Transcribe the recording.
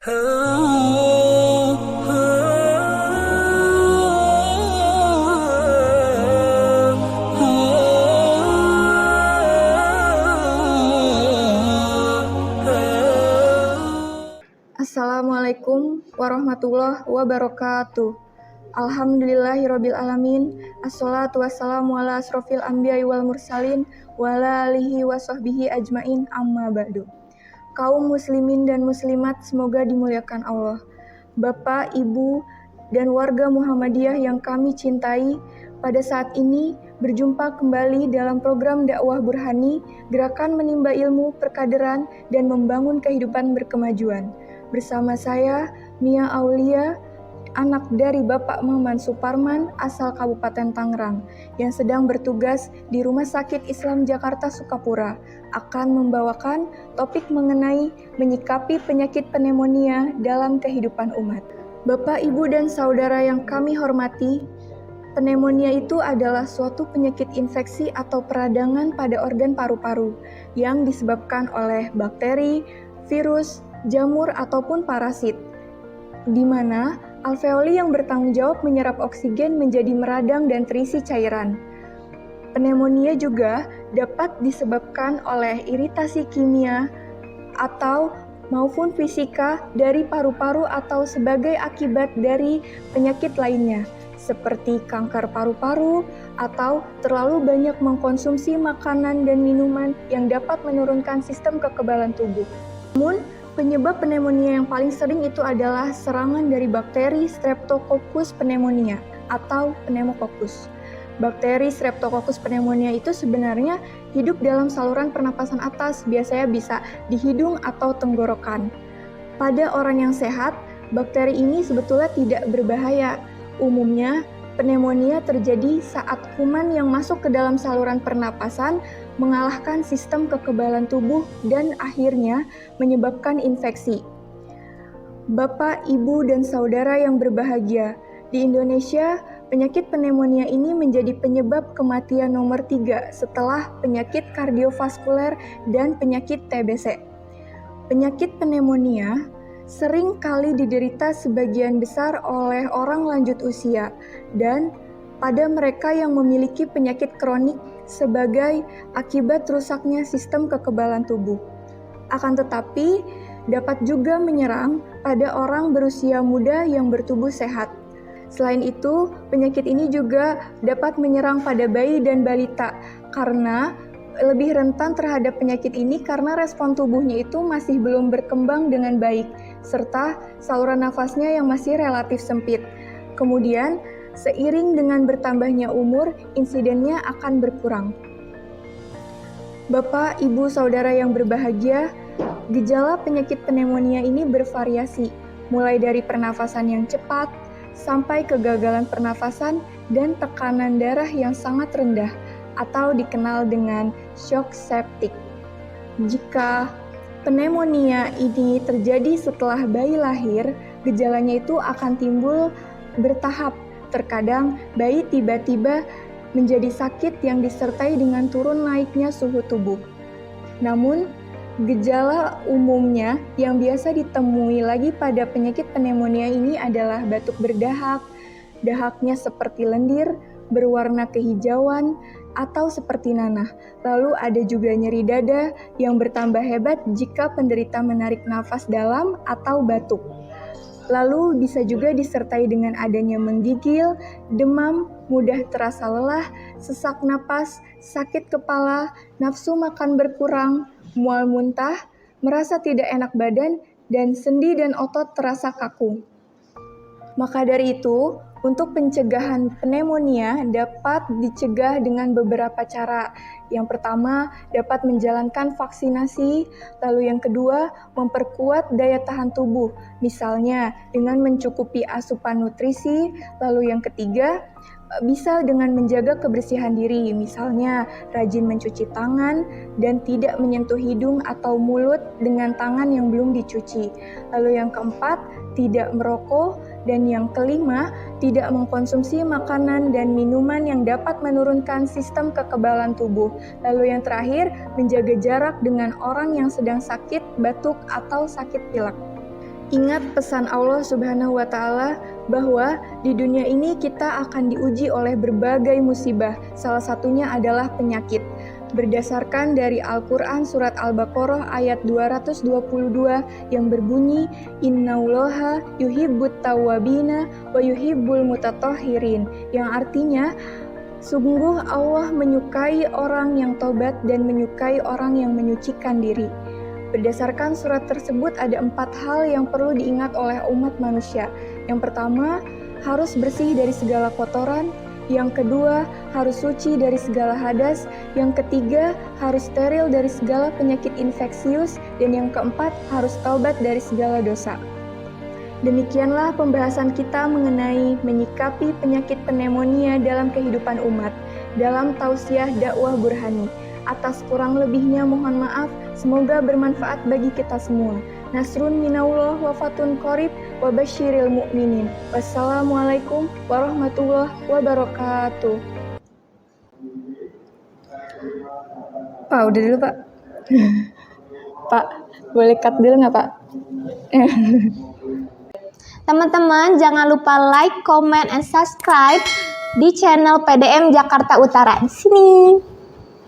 Assalamualaikum warahmatullahi wabarakatuh. Alhamdulillahirabbil alamin. Assalatu wassalamu ala asrofil anbiya'i wal mursalin wa ala alihi wa sahbihi ajmain, amma ba'du. Kaum muslimin dan muslimat semoga dimuliakan Allah. Bapak, Ibu, dan warga Muhammadiyah yang kami cintai, pada saat ini berjumpa kembali dalam program dakwah Burhani, gerakan menimba ilmu, perkaderan, dan membangun kehidupan berkemajuan. Bersama saya, Mia Aulia, anak dari Bapak Maman Suparman, asal Kabupaten Tangerang, yang sedang bertugas di Rumah Sakit Islam Jakarta Sukapura, akan membawakan topik mengenai menyikapi penyakit pneumonia dalam kehidupan umat. Bapak, Ibu, dan saudara yang kami hormati, pneumonia itu adalah suatu penyakit infeksi atau peradangan pada organ paru-paru yang disebabkan oleh bakteri, virus, jamur, ataupun parasit, di mana alveoli yang bertanggung jawab menyerap oksigen menjadi meradang dan terisi cairan. Pneumonia juga dapat disebabkan oleh iritasi kimia atau maupun fisika dari paru-paru atau sebagai akibat dari penyakit lainnya, seperti kanker paru-paru atau terlalu banyak mengkonsumsi makanan dan minuman yang dapat menurunkan sistem kekebalan tubuh. Namun, penyebab pneumonia yang paling sering itu adalah serangan dari bakteri Streptococcus pneumonia atau pneumococcus. Bakteri Streptococcus pneumonia itu sebenarnya hidup dalam saluran pernapasan atas, biasanya bisa di hidung atau tenggorokan. Pada orang yang sehat, bakteri ini sebetulnya tidak berbahaya. Umumnya, pneumonia terjadi saat kuman yang masuk ke dalam saluran pernapasan mengalahkan sistem kekebalan tubuh dan akhirnya menyebabkan infeksi. Bapak, Ibu, dan saudara yang berbahagia, di Indonesia, penyakit pneumonia ini menjadi penyebab kematian nomor 3 setelah penyakit kardiovaskuler dan penyakit TBC. Penyakit pneumonia sering kali diderita sebagian besar oleh orang lanjut usia dan pada mereka yang memiliki penyakit kronik sebagai akibat rusaknya sistem kekebalan tubuh. Akan tetapi, dapat juga menyerang pada orang berusia muda yang bertubuh sehat. Selain itu, penyakit ini juga dapat menyerang pada bayi dan balita karena lebih rentan terhadap penyakit ini karena respon tubuhnya itu masih belum berkembang dengan baik, serta saluran nafasnya yang masih relatif sempit. Kemudian, seiring dengan bertambahnya umur, insidennya akan berkurang. Bapak, Ibu, saudara yang berbahagia, gejala penyakit pneumonia ini bervariasi, mulai dari pernafasan yang cepat, sampai kegagalan pernafasan dan tekanan darah yang sangat rendah, atau dikenal dengan shock septic. Jika pneumonia ini terjadi setelah bayi lahir, gejalanya itu akan timbul bertahap. Terkadang bayi tiba-tiba menjadi sakit yang disertai dengan turun naiknya suhu tubuh. Namun, gejala umumnya yang biasa ditemui lagi pada penyakit pneumonia ini adalah batuk berdahak, dahaknya seperti lendir, berwarna kehijauan, atau seperti nanah. Lalu ada juga nyeri dada yang bertambah hebat jika penderita menarik nafas dalam atau batuk. Lalu bisa juga disertai dengan adanya menggigil, demam, mudah terasa lelah, sesak napas, sakit kepala, nafsu makan berkurang, mual muntah, merasa tidak enak badan, dan sendi dan otot terasa kaku. Maka dari itu, untuk pencegahan pneumonia dapat dicegah dengan beberapa cara. Yang pertama, dapat menjalankan vaksinasi, lalu yang kedua, memperkuat daya tahan tubuh, misalnya dengan mencukupi asupan nutrisi, lalu yang ketiga, bisa dengan menjaga kebersihan diri, misalnya rajin mencuci tangan dan tidak menyentuh hidung atau mulut dengan tangan yang belum dicuci. Lalu yang keempat, tidak merokok, dan yang kelima, tidak mengkonsumsi makanan dan minuman yang dapat menurunkan sistem kekebalan tubuh. Lalu yang terakhir, menjaga jarak dengan orang yang sedang sakit, batuk, atau sakit pilek. Ingat pesan Allah Subhanahu wa Ta'ala bahwa di dunia ini kita akan diuji oleh berbagai musibah, salah satunya adalah penyakit. Berdasarkan dari Al-Quran Surat Al-Baqarah ayat 222 yang berbunyi, Innallaha yuhibbut tawwabina wa yuhibbul mutatahhirin, yang artinya, sungguh Allah menyukai orang yang tobat dan menyukai orang yang menyucikan diri. Berdasarkan surat tersebut ada 4 hal yang perlu diingat oleh umat manusia. Yang pertama, harus bersih dari segala kotoran. Yang kedua, harus suci dari segala hadas. Yang ketiga, harus steril dari segala penyakit infeksius. Dan yang keempat, harus taubat dari segala dosa. Demikianlah pembahasan kita mengenai menyikapi penyakit pneumonia dalam kehidupan umat, dalam tausiah dakwah burhani. Atas kurang lebihnya mohon maaf, semoga bermanfaat bagi kita semua. Nasrun minallah wa fatun qarib wa basyiril mu'minin. Wassalamualaikum warahmatullahi wabarakatuh. Pak, udah dulu Pak. Pak, boleh cut dulu nggak Pak? Teman-teman jangan lupa like, comment, and subscribe di channel PDM Jakarta Utara. Di sini.